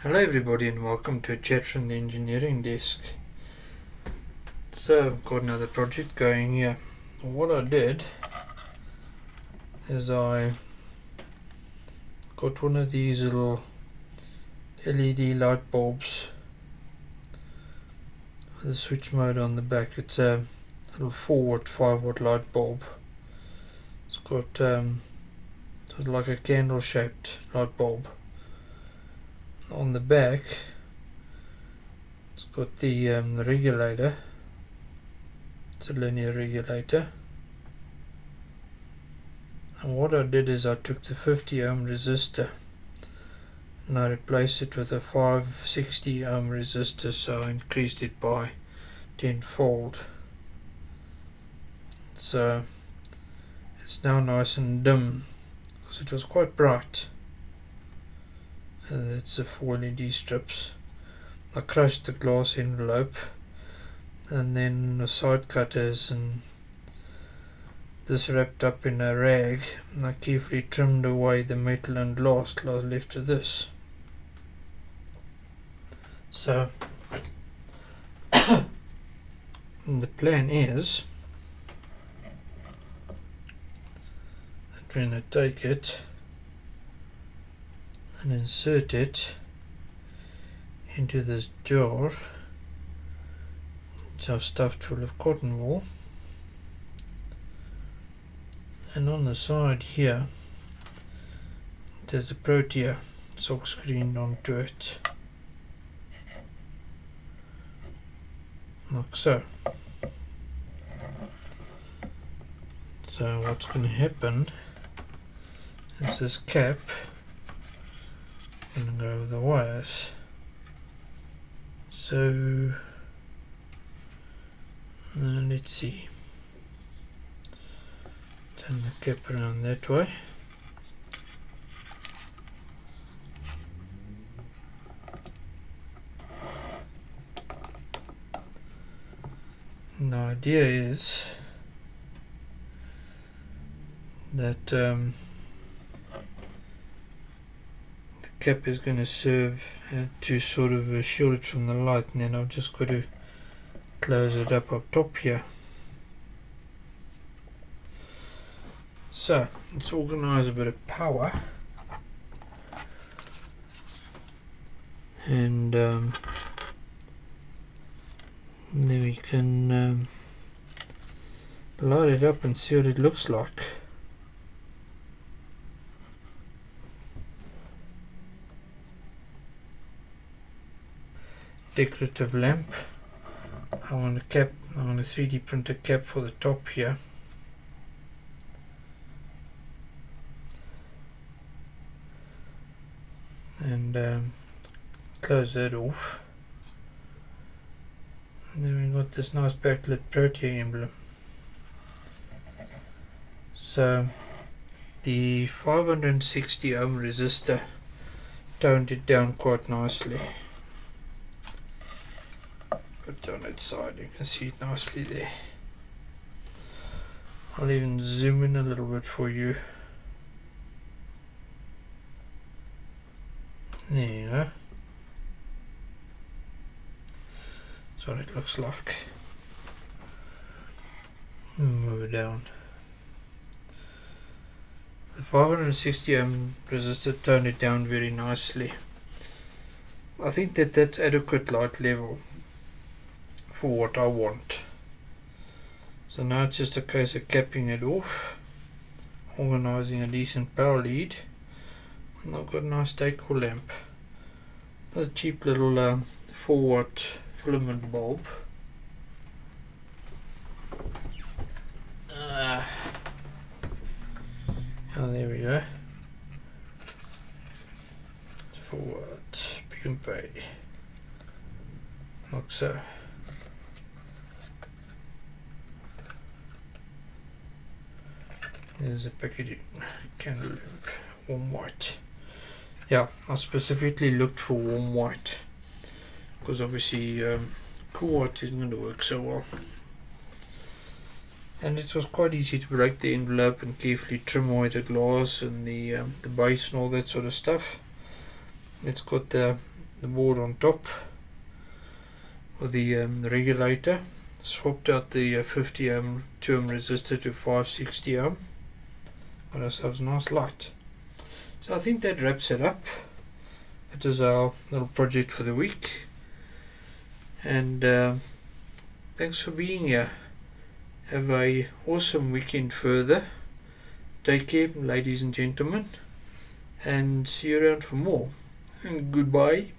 Hello everybody and welcome to a chat from the engineering desk. So I've got another project going here. What I did is I got one of these little LED light bulbs with a switch mode on the back. It's a little 4-watt, 5-watt light bulb. It's got sort of like a candle shaped light bulb. On the back it's got the regulator. It's a linear regulator, and what I did is I took the 50 ohm resistor and I replaced it with a 560 ohm resistor, so I increased it by 10-fold. So it's now nice and dim because it was quite bright. That's the 4 LED strips. I crushed the glass envelope and then the side cutters and this wrapped up in a rag, and I carefully trimmed away the metal and glass till I was left with this. So the plan is that we're going to take it and insert it into this jar which I've stuffed full of cotton wool, and on the side here there's a protea silk screened onto it like so. So what's going to happen is this cap going to go over the wires. So let's see, turn the cap around that way. And the idea is that the cap is going to serve to sort of shield it from the light, and then I've just got to close it up top here. So let's organize a bit of power, and then we can light it up and see what it looks like. Decorative lamp. I want a cap. I want a 3D printer cap for the top here. And close that off. And then we've got this nice backlit protea emblem. So the 560 ohm resistor toned it down quite nicely. Put it on its side, you can see it nicely there. I'll even zoom in a little bit for you. There you go. That's what it looks like. Move it down. The 560 ohm resistor toned it down very nicely. I think that that's adequate light level for what I want. So now it's just a case of capping it off, organizing a decent power lead, and I've got a nice decor lamp. A cheap little 4-watt filament bulb. Oh, there we go. 4-watt, Pick and Pay, like so. There's a packaging, candle lamp, warm white. Yeah, I specifically looked for warm white because obviously cool white isn't going to work so well. And it was quite easy to break the envelope and carefully trim away the glass and the base and all that sort of stuff. It's got the the board on top with the regulator, swapped out the 50 ohm 2 ohm resistor to 560 ohm, got ourselves a nice light. So I think that wraps it up. It is our little project for the week, and thanks for being here. Have a awesome weekend further. Take care, ladies and gentlemen, and see you around for more. And goodbye.